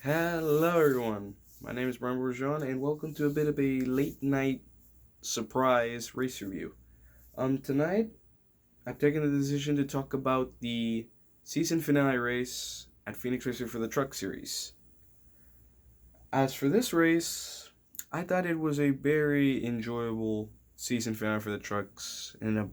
Hello, everyone. My name is Brian Bourgeon, and welcome to a bit of a late night surprise race review. Tonight I've taken the decision to talk about the season finale race at Phoenix Racing for the Truck Series. As for this race, I thought it was a very enjoyable season finale for the trucks and a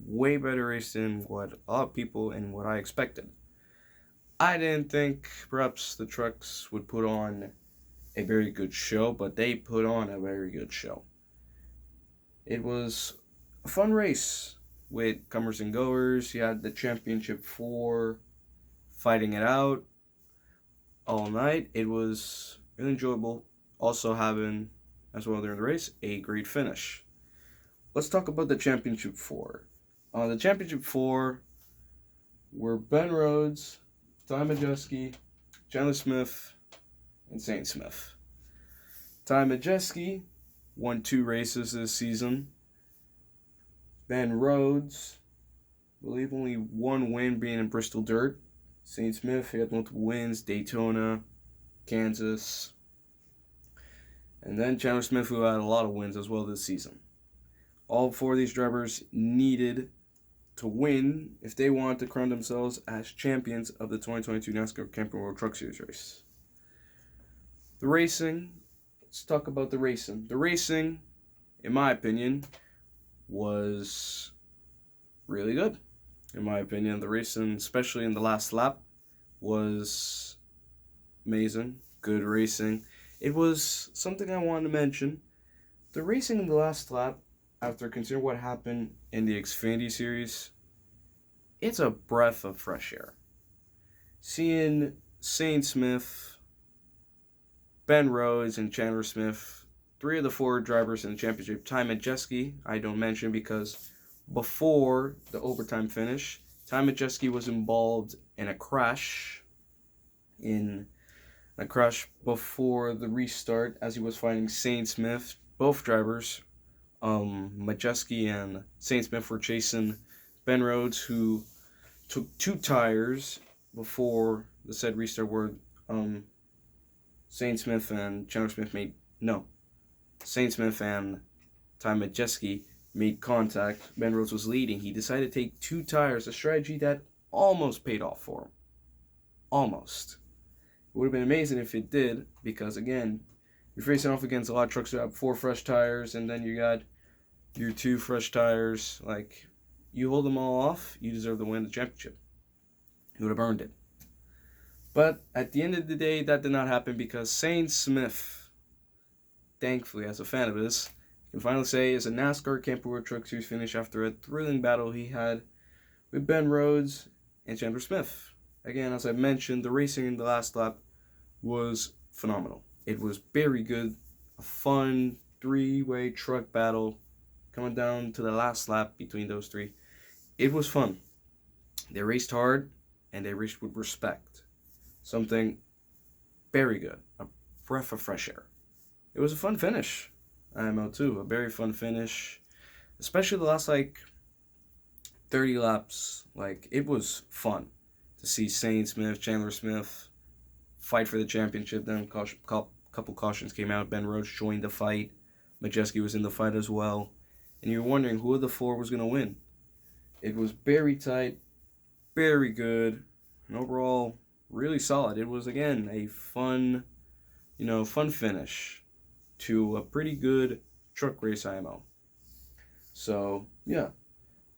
way better race than what a lot of people and what I expected. I didn't think perhaps the trucks would put on a very good show, but they put on a very good show. It was a fun race with comers and goers. You had the championship four fighting it out all night. It was really enjoyable. Also having, as well during the race, a great finish. Let's talk about the championship four. The championship four were Ben Rhodes, Ty Majeski, Chandler Smith, and Saint Smith. Ty Majeski won 2 races this season. Ben Rhodes, I believe only one win being in Bristol Dirt. Saint Smith had multiple wins, Daytona, Kansas. And then Chandler Smith, who had a lot of wins as well this season. All 4 of these drivers needed to win if they wanted to crown themselves as champions of the 2022 NASCAR Camping World Truck Series race. The racing, let's talk about the racing. The racing, in my opinion, was really good. In my opinion, the racing, especially in the last lap, was amazing. Good racing. It was something I wanted to mention. The racing in the last lap, after considering what happened in the Xfinity Series, it's a breath of fresh air. Seeing Saint Smith, Ben Rhodes, and Chandler Smith, 3 of the 4 drivers in the championship. Ty Majeski, I don't mention because before the overtime finish, Ty Majeski was involved in a crash. Before the restart as he was fighting Saint Smith. Both drivers, Majeski and Saint Smith, were chasing Ben Rhodes, who took 2 tires before the said restart where Saint Smith and Chandler Smith Saint Smith and Ty Majeski made contact. Ben Rhodes was leading. He decided to take 2 tires, a strategy that almost paid off for him. Almost. It would have been amazing if it did, because again, you're facing off against a lot of trucks that have 4 fresh tires, and then you got your 2 fresh tires. Like, you hold them all off, you deserve to win the championship. You would have earned it. But at the end of the day, that did not happen because Saint Smith, thankfully, as a fan of his, can finally say is a NASCAR Camping World Truck Series finish after a thrilling battle he had with Ben Rhodes and Chandler Smith. Again, as I mentioned, the racing in the last lap was phenomenal. It was very good, a fun 3-way truck battle coming down to the last lap between those 3. It was fun. They raced hard, and they raced with respect. Something very good. A breath of fresh air. It was a fun finish. IMO too. A very fun finish. Especially the last 30 laps. It was fun to see Saint Smith, Chandler Smith fight for the championship. Then a couple cautions came out. Ben Rhodes joined the fight. Majeski was in the fight as well. And you're wondering who of the 4 was going to win. It was very tight, very good, and overall really solid. It was, again, a fun finish to a pretty good truck race IMO. So, yeah,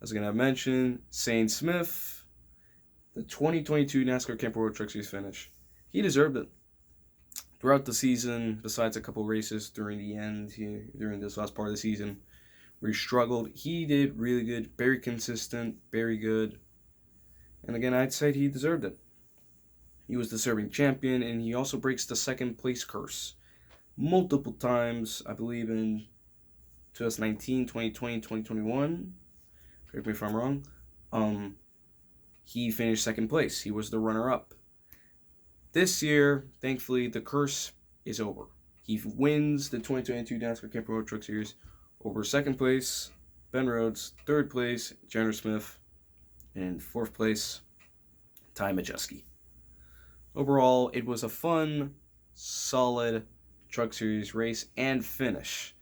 as I mentioned, Saint Smith, the 2022 NASCAR Camping World Truck Series finish. He deserved it. Throughout the season, besides a couple races during the end, during this last part of the season, where he struggled, he did really good, very consistent, very good. And again, I'd say he deserved it. He was the deserving champion, and he also breaks the second place curse multiple times, I believe in 2019, 2020, 2021. Correct me if I'm wrong. He finished second place. He was the runner-up. This year, thankfully, the curse is over. He wins the 2022 NASCAR Camping World Truck Series over second place, Ben Rhodes, third place, Chandler Smith, and fourth place, Ty Majeski. Overall, it was a fun solid Truck Series race and finish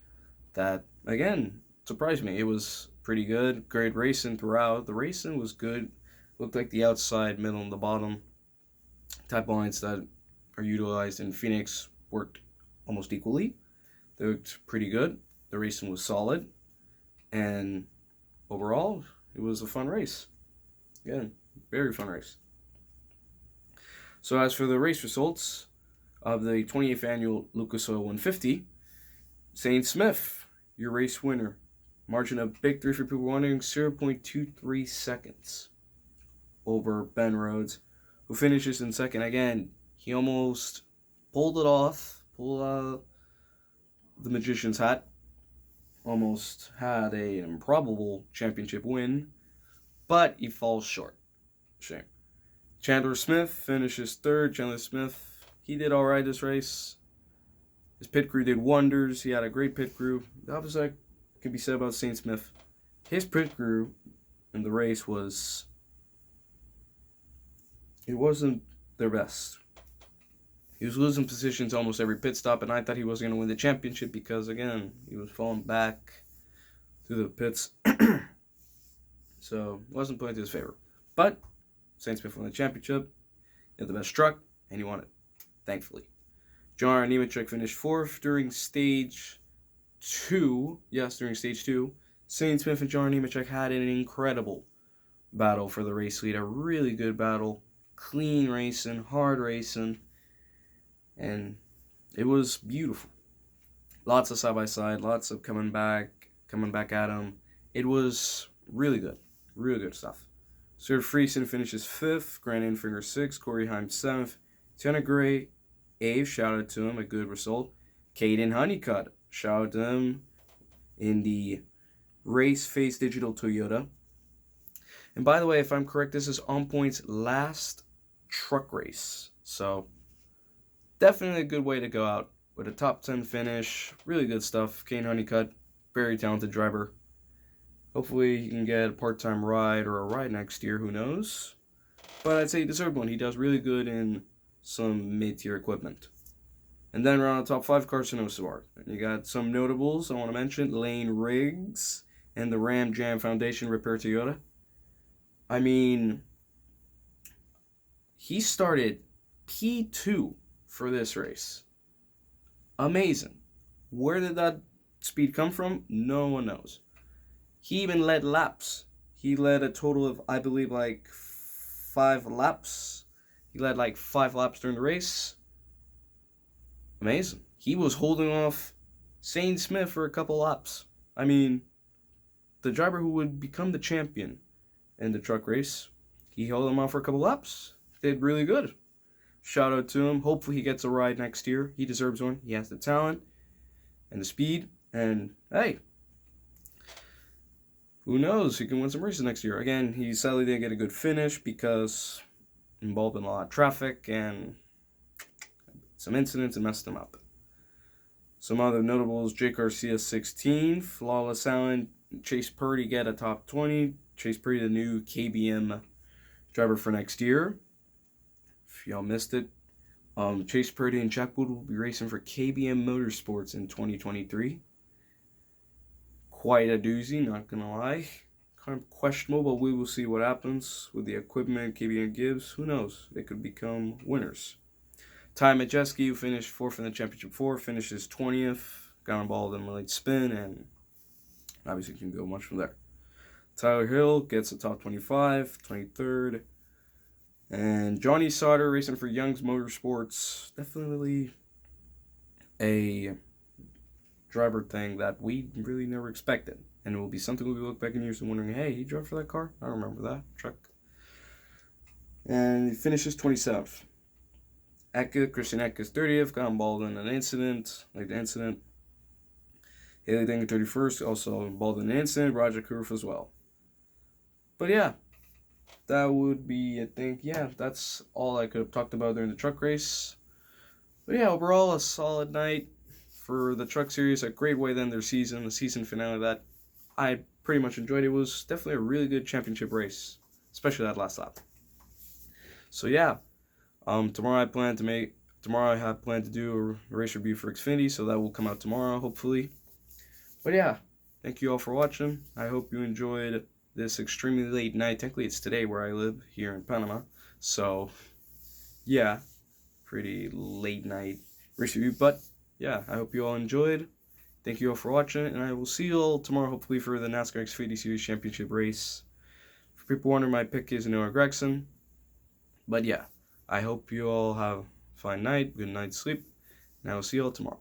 that, again, surprised me. It was pretty good. Great racing throughout. The racing was good. Looked like the outside, middle, and the bottom type lines that are utilized in Phoenix worked almost equally. They looked pretty good. The racing was solid. And overall, it was a fun race. Again, very fun race. So as for the race results of the 28th annual Lucas Oil 150, Zane Smith, your race winner. Margin of victory for people wondering, 0.23 seconds over Ben Rhodes, who finishes in second. Again, he almost pulled it off, pulled out the magician's hat, almost had an improbable championship win, but he falls short. Shame. Chandler Smith finishes third. Chandler Smith, he did all right this race. His pit crew did wonders. He had a great pit crew. The opposite could be said about Zane Smith. His pit crew in the race it wasn't their best. He was losing positions almost every pit stop, and I thought he was going to win the championship because, again, he was falling back through the pits. So, it wasn't playing to his favor. But Zane Smith won the championship. He had the best truck, and he won it, thankfully. John Nemechek finished fourth during stage 2. Yes, during stage 2. Zane Smith and John Nemechek had an incredible battle for the race lead. A really good battle. Clean racing, hard racing. And it was beautiful. Lots of side-by-side, lots of coming back at him. It was really good. Really good stuff. Stuart Friesen finishes 5th. Grant Infinger 6th. Corey Heim 7th. Tiana Gray 8th. Shout out to him. A good result. Caden Honeycutt. Shout out to him in the Race Face Digital Toyota. And by the way, if I'm correct, this is On Point's last truck race. So, definitely a good way to go out with a top 10 finish. Really good stuff. Caden Honeycutt, very talented driver. Hopefully he can get a part-time ride or a ride next year, who knows. But I'd say he deserved one. He does really good in some mid-tier equipment. And then around the top 5, Carson Osawart. You got some notables I want to mention. Lane Riggs and the Ram Jam Foundation Repair Toyota. I mean, he started P2 for this race. Amazing. Where did that speed come from? No one knows. He even led laps. He led a total of, I believe, like 5 laps. He led like 5 laps during the race. Amazing. He was holding off Zane Smith for a couple laps. I mean, the driver who would become the champion in the truck race, he held him off for a couple laps. Did really good. Shout out to him. Hopefully he gets a ride next year. He deserves one. He has the talent and the speed. And, hey, who knows? He can win some races next year. Again, he sadly didn't get a good finish because involved in a lot of traffic and some incidents and messed him up. Some other notables, Jake Garcia 16th, Flawless Allen, Chase Purdy get a top 20. Chase Purdy, the new KBM driver for next year. If y'all missed it, Chase Purdy and Jack Wood will be racing for KBM Motorsports in 2023. Quite a doozy, not gonna lie. Kind of questionable, but we will see what happens with the equipment KBM gives. Who knows? They could become winners. Ty Majeski, who finished 4th in the Championship 4, finishes 20th. Got involved in a late spin, and obviously can go much from there. Tyler Hill gets a top 25, 23rd. And Johnny Sauter racing for Young's Motorsports. Definitely a driver thing that we really never expected. And it will be something we'll look back in years and wondering, hey, he drove for that car? I remember that truck. And he finishes 27th. Christian Eckes 30th, got involved in an incident, Haley Dinger 31st, also involved in an incident, Roger Kurf as well. But yeah, that would be, I think, that's all I could have talked about during the truck race. But yeah, overall, a solid night for the truck series, a great way to end their season, the season finale that I pretty much enjoyed. It was definitely a really good championship race, especially that last lap. So yeah, tomorrow I plan to make tomorrow I have planned to do a race review for Xfinity, so that will come out tomorrow, hopefully. But yeah, thank you all for watching. I hope you enjoyed this extremely late night. Technically, it's today where I live, here in Panama. So, yeah, pretty late night race review. But, yeah, I hope you all enjoyed. Thank you all for watching, and I will see you all tomorrow, hopefully, for the NASCAR Xfinity Series Championship race. For people wondering, my pick is Noah Gragson. But, yeah, I hope you all have a fine night, good night's sleep, and I will see you all tomorrow.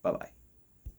Bye-bye.